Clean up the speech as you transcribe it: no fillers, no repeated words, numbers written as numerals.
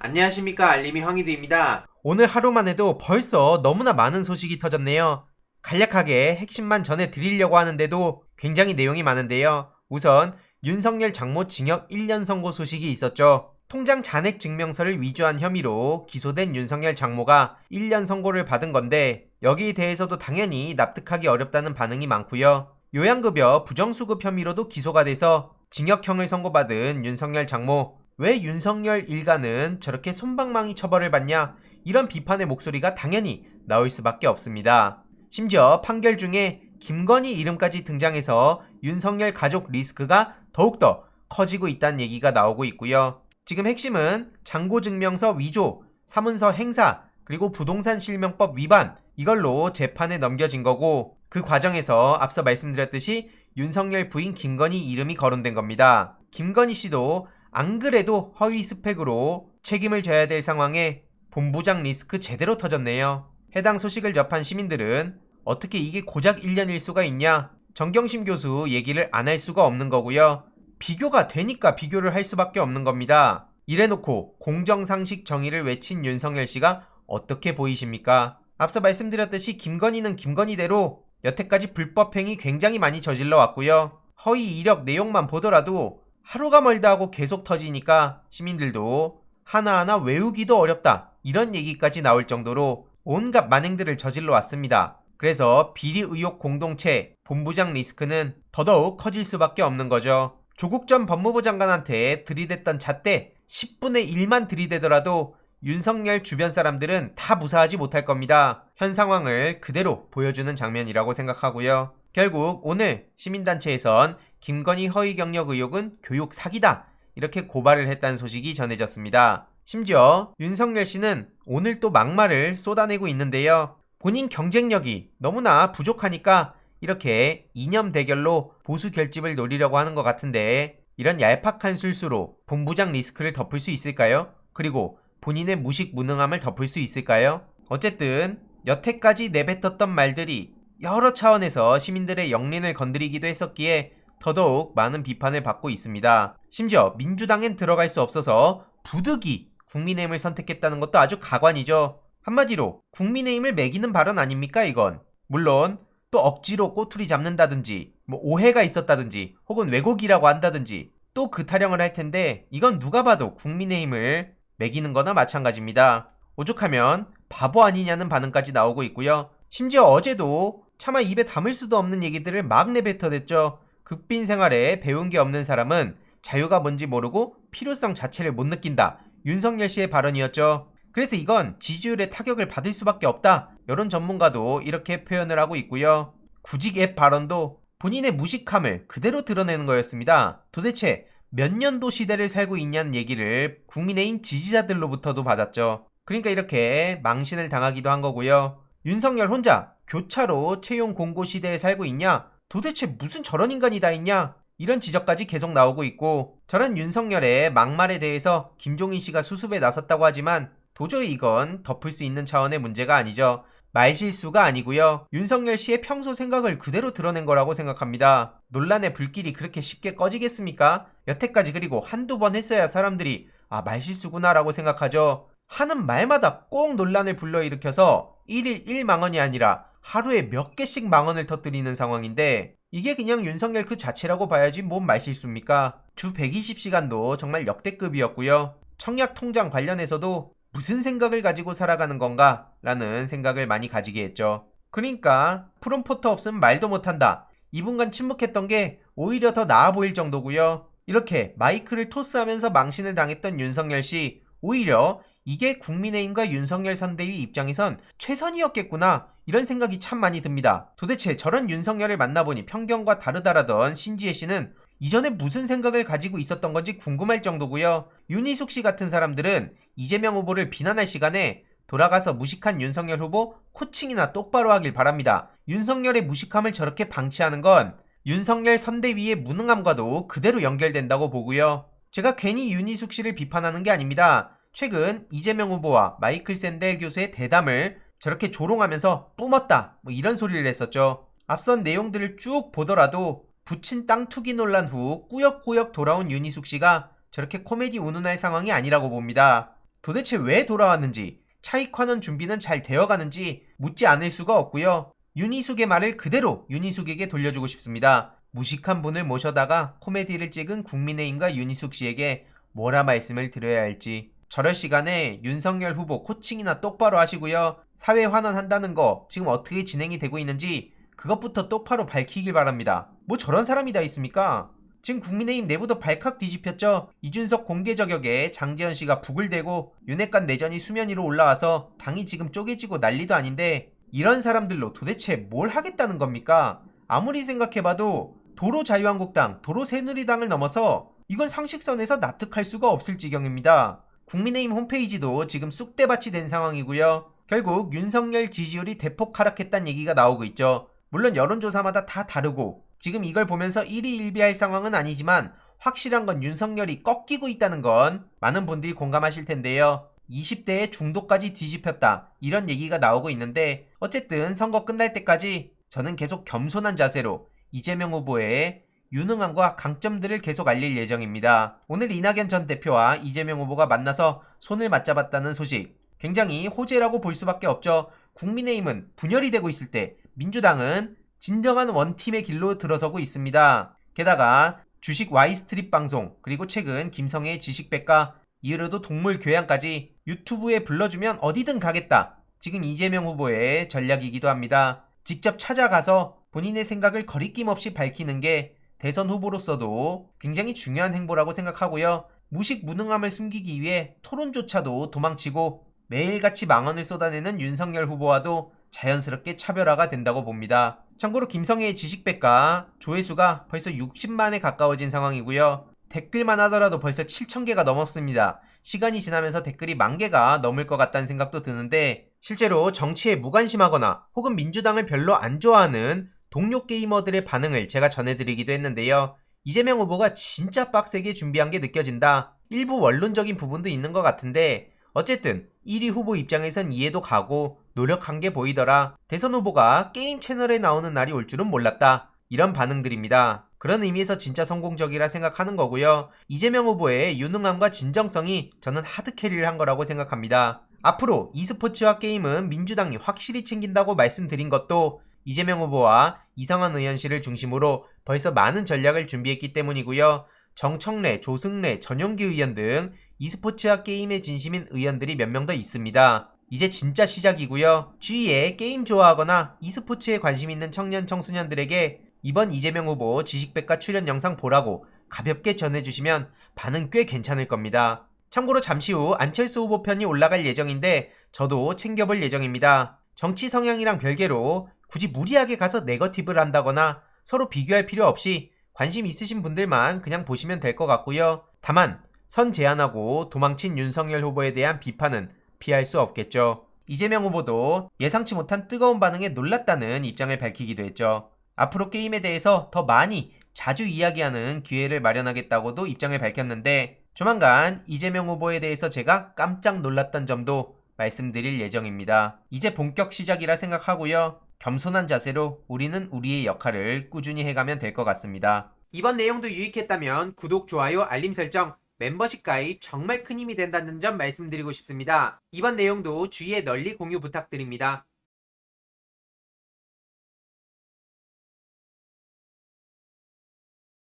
안녕하십니까, 알림이 황희두입니다. 오늘 하루만 해도 벌써 너무나 많은 소식이 터졌네요. 간략하게 핵심만 전해드리려고 하는데도 굉장히 내용이 많은데요. 우선 윤석열 장모 징역 1년 선고 소식이 있었죠. 통장 잔액 증명서를 위조한 혐의로 기소된 윤석열 장모가 1년 선고를 받은 건데, 여기에 대해서도 당연히 납득하기 어렵다는 반응이 많고요. 요양급여 부정수급 혐의로도 기소가 돼서 징역형을 선고받은 윤석열 장모, 왜 윤석열 일가는 저렇게 솜방망이 처벌을 받냐, 이런 비판의 목소리가 당연히 나올 수밖에 없습니다. 심지어 판결 중에 김건희 이름까지 등장해서 윤석열 가족 리스크가 더욱더 커지고 있다는 얘기가 나오고 있고요. 지금 핵심은 잔고증명서 위조, 사문서 행사, 그리고 부동산 실명법 위반, 이걸로 재판에 넘겨진 거고, 그 과정에서 앞서 말씀드렸듯이 윤석열 부인 김건희 이름이 거론된 겁니다. 김건희 씨도 안 그래도 허위 스펙으로 책임을 져야 될 상황에 본부장 리스크 제대로 터졌네요. 해당 소식을 접한 시민들은 어떻게 이게 고작 1년일 수가 있냐? 정경심 교수 얘기를 안 할 수가 없는 거고요. 비교가 되니까 비교를 할 수밖에 없는 겁니다. 이래놓고 공정상식 정의를 외친 윤석열 씨가 어떻게 보이십니까? 앞서 말씀드렸듯이 김건희는 김건희대로 여태까지 불법행위 굉장히 많이 저질러 왔고요. 허위 이력 내용만 보더라도 하루가 멀다 하고 계속 터지니까 시민들도 하나하나 외우기도 어렵다, 이런 얘기까지 나올 정도로 온갖 만행들을 저질러 왔습니다. 그래서 비리 의혹 공동체 본부장 리스크는 더더욱 커질 수밖에 없는 거죠. 조국 전 법무부 장관한테 들이댔던 잣대 10분의 1만 들이대더라도 윤석열 주변 사람들은 다 무사하지 못할 겁니다. 현 상황을 그대로 보여주는 장면이라고 생각하고요. 결국 오늘 시민단체에선 김건희 허위 경력 의혹은 교육 사기다, 이렇게 고발을 했다는 소식이 전해졌습니다. 심지어 윤석열 씨는 오늘 또 막말을 쏟아내고 있는데요. 본인 경쟁력이 너무나 부족하니까 이렇게 이념 대결로 보수 결집을 노리려고 하는 것 같은데, 이런 얄팍한 술수로 본부장 리스크를 덮을 수 있을까요? 그리고 본인의 무식 무능함을 덮을 수 있을까요? 어쨌든 여태까지 내뱉었던 말들이 여러 차원에서 시민들의 영린을 건드리기도 했었기에 더더욱 많은 비판을 받고 있습니다. 심지어 민주당엔 들어갈 수 없어서 부득이 국민의힘을 선택했다는 것도 아주 가관이죠. 한마디로 국민의힘을 매기는 발언 아닙니까, 이건? 물론 또 억지로 꼬투리 잡는다든지, 오해가 있었다든지, 혹은 왜곡이라고 한다든지 또 그 타령을 할 텐데, 이건 누가 봐도 국민의힘을 매기는 거나 마찬가지입니다. 오죽하면 바보 아니냐는 반응까지 나오고 있고요. 심지어 어제도 차마 입에 담을 수도 없는 얘기들을 막 내뱉어댔죠. 극빈 생활에 배운 게 없는 사람은 자유가 뭔지 모르고 필요성 자체를 못 느낀다, 윤석열 씨의 발언이었죠. 그래서 이건 지지율에 타격을 받을 수밖에 없다, 여론 전문가도 이렇게 표현을 하고 있고요. 구직 앱 발언도 본인의 무식함을 그대로 드러내는 거였습니다. 도대체 몇 년도 시대를 살고 있냐는 얘기를 국민의힘 지지자들로부터도 받았죠. 그러니까 이렇게 망신을 당하기도 한 거고요. 윤석열 혼자 교차로 채용 공고 시대에 살고 있냐? 도대체 무슨 저런 인간이 다 있냐? 이런 지적까지 계속 나오고 있고, 저런 윤석열의 막말에 대해서 김종인 씨가 수습에 나섰다고 하지만 도저히 이건 덮을 수 있는 차원의 문제가 아니죠. 말실수가 아니고요. 윤석열 씨의 평소 생각을 그대로 드러낸 거라고 생각합니다. 논란의 불길이 그렇게 쉽게 꺼지겠습니까? 여태까지 그리고 한두 번 했어야 사람들이 말실수구나 라고 생각하죠. 하는 말마다 꼭 논란을 불러일으켜서 1일 1망언이 아니라 하루에 몇 개씩 망언을 터뜨리는 상황인데, 이게 그냥 윤석열 그 자체라고 봐야지 뭔 말실수입니까? 주 120시간도 정말 역대급이었고요. 청약 통장 관련해서도 무슨 생각을 가지고 살아가는 건가? 라는 생각을 많이 가지게 했죠. 그러니까 프롬포터 없으면 말도 못한다, 이분간 침묵했던 게 오히려 더 나아 보일 정도고요. 이렇게 마이크를 토스하면서 망신을 당했던 윤석열 씨, 오히려 이게 국민의힘과 윤석열 선대위 입장에선 최선이었겠구나, 이런 생각이 참 많이 듭니다. 도대체 저런 윤석열을 만나보니 편견과 다르다라던 신지혜 씨는 이전에 무슨 생각을 가지고 있었던 건지 궁금할 정도고요. 윤희숙 씨 같은 사람들은 이재명 후보를 비난할 시간에 돌아가서 무식한 윤석열 후보 코칭이나 똑바로 하길 바랍니다. 윤석열의 무식함을 저렇게 방치하는 건 윤석열 선대위의 무능함과도 그대로 연결된다고 보고요. 제가 괜히 윤희숙 씨를 비판하는 게 아닙니다. 최근 이재명 후보와 마이클 샌델 교수의 대담을 저렇게 조롱하면서 뿜었다, 이런 소리를 했었죠. 앞선 내용들을 쭉 보더라도 부친 땅 투기 논란 후 꾸역꾸역 돌아온 윤희숙 씨가 저렇게 코미디 운운할 상황이 아니라고 봅니다. 도대체 왜 돌아왔는지, 차익환원 준비는 잘 되어가는지 묻지 않을 수가 없고요. 윤희숙의 말을 그대로 윤희숙에게 돌려주고 싶습니다. 무식한 분을 모셔다가 코미디를 찍은 국민의힘과 윤희숙 씨에게 뭐라 말씀을 드려야 할지. 저럴 시간에 윤석열 후보 코칭이나 똑바로 하시고요. 사회 환원한다는 거 지금 어떻게 진행이 되고 있는지 그것부터 똑바로 밝히길 바랍니다. 뭐 저런 사람이 다 있습니까? 지금 국민의힘 내부도 발칵 뒤집혔죠. 이준석 공개 저격에 장제원 씨가 북을 대고 윤핵관 내전이 수면 위로 올라와서 당이 지금 쪼개지고 난리도 아닌데 이런 사람들로 도대체 뭘 하겠다는 겁니까? 아무리 생각해봐도 도로 자유한국당, 도로 새누리당을 넘어서 이건 상식선에서 납득할 수가 없을 지경입니다. 국민의힘 홈페이지도 지금 쑥대밭이 된 상황이고요. 결국 윤석열 지지율이 대폭 하락했다는 얘기가 나오고 있죠. 물론 여론조사마다 다 다르고 지금 이걸 보면서 일희일비할 상황은 아니지만 확실한 건 윤석열이 꺾이고 있다는 건 많은 분들이 공감하실 텐데요. 20대의 중도까지 뒤집혔다 이런 얘기가 나오고 있는데 어쨌든 선거 끝날 때까지 저는 계속 겸손한 자세로 이재명 후보의 유능함과 강점들을 계속 알릴 예정입니다. 오늘 이낙연 전 대표와 이재명 후보가 만나서 손을 맞잡았다는 소식 굉장히 호재라고 볼 수밖에 없죠. 국민의힘은 분열이 되고 있을 때 민주당은 진정한 원팀의 길로 들어서고 있습니다. 게다가 주식 Y스트릿 방송 그리고 최근 김성애의 지식백과 이후로도 동물 교양까지 유튜브에 불러주면 어디든 가겠다. 지금 이재명 후보의 전략이기도 합니다. 직접 찾아가서 본인의 생각을 거리낌 없이 밝히는 게 대선 후보로서도 굉장히 중요한 행보라고 생각하고요. 무식무능함을 숨기기 위해 토론조차도 도망치고 매일같이 망언을 쏟아내는 윤석열 후보와도 자연스럽게 차별화가 된다고 봅니다. 참고로 김성애의 지식백과 조회수가 벌써 60만에 가까워진 상황이고요. 댓글만 하더라도 벌써 7,000개가 넘었습니다. 시간이 지나면서 댓글이 10,000개가 넘을 것 같다는 생각도 드는데 실제로 정치에 무관심하거나 혹은 민주당을 별로 안 좋아하는 동료 게이머들의 반응을 제가 전해드리기도 했는데요. 이재명 후보가 진짜 빡세게 준비한 게 느껴진다. 일부 원론적인 부분도 있는 것 같은데 어쨌든 1위 후보 입장에선 이해도 가고 노력한 게 보이더라. 대선 후보가 게임 채널에 나오는 날이 올 줄은 몰랐다. 이런 반응들입니다. 그런 의미에서 진짜 성공적이라 생각하는 거고요. 이재명 후보의 유능함과 진정성이 저는 하드캐리를 한 거라고 생각합니다. 앞으로 e스포츠와 게임은 민주당이 확실히 챙긴다고 말씀드린 것도 이재명 후보와 이상환 의원실을 중심으로 벌써 많은 전략을 준비했기 때문이고요. 정청래, 조승래, 전용기 의원 등 e스포츠와 게임에 진심인 의원들이 몇 명 더 있습니다. 이제 진짜 시작이고요. 주위에 게임 좋아하거나 e스포츠에 관심 있는 청년 청소년들에게 이번 이재명 후보 지식백과 출연 영상 보라고 가볍게 전해주시면 반응 꽤 괜찮을 겁니다. 참고로 잠시 후 안철수 후보 편이 올라갈 예정인데 저도 챙겨볼 예정입니다. 정치 성향이랑 별개로 굳이 무리하게 가서 네거티브를 한다거나 서로 비교할 필요 없이 관심 있으신 분들만 그냥 보시면 될 것 같고요. 다만 선 제한하고 도망친 윤석열 후보에 대한 비판은 피할 수 없겠죠. 이재명 후보도 예상치 못한 뜨거운 반응에 놀랐다는 입장을 밝히기도 했죠. 앞으로 게임에 대해서 더 많이 자주 이야기하는 기회를 마련하겠다고도 입장을 밝혔는데 조만간 이재명 후보에 대해서 제가 깜짝 놀랐던 점도 말씀드릴 예정입니다. 이제 본격 시작이라 생각하고요. 겸손한 자세로 우리는 우리의 역할을 꾸준히 해가면 될 것 같습니다. 이번 내용도 유익했다면 구독, 좋아요, 알림 설정, 멤버십 가입 정말 큰 힘이 된다는 점 말씀드리고 싶습니다. 이번 내용도 주위에 널리 공유 부탁드립니다.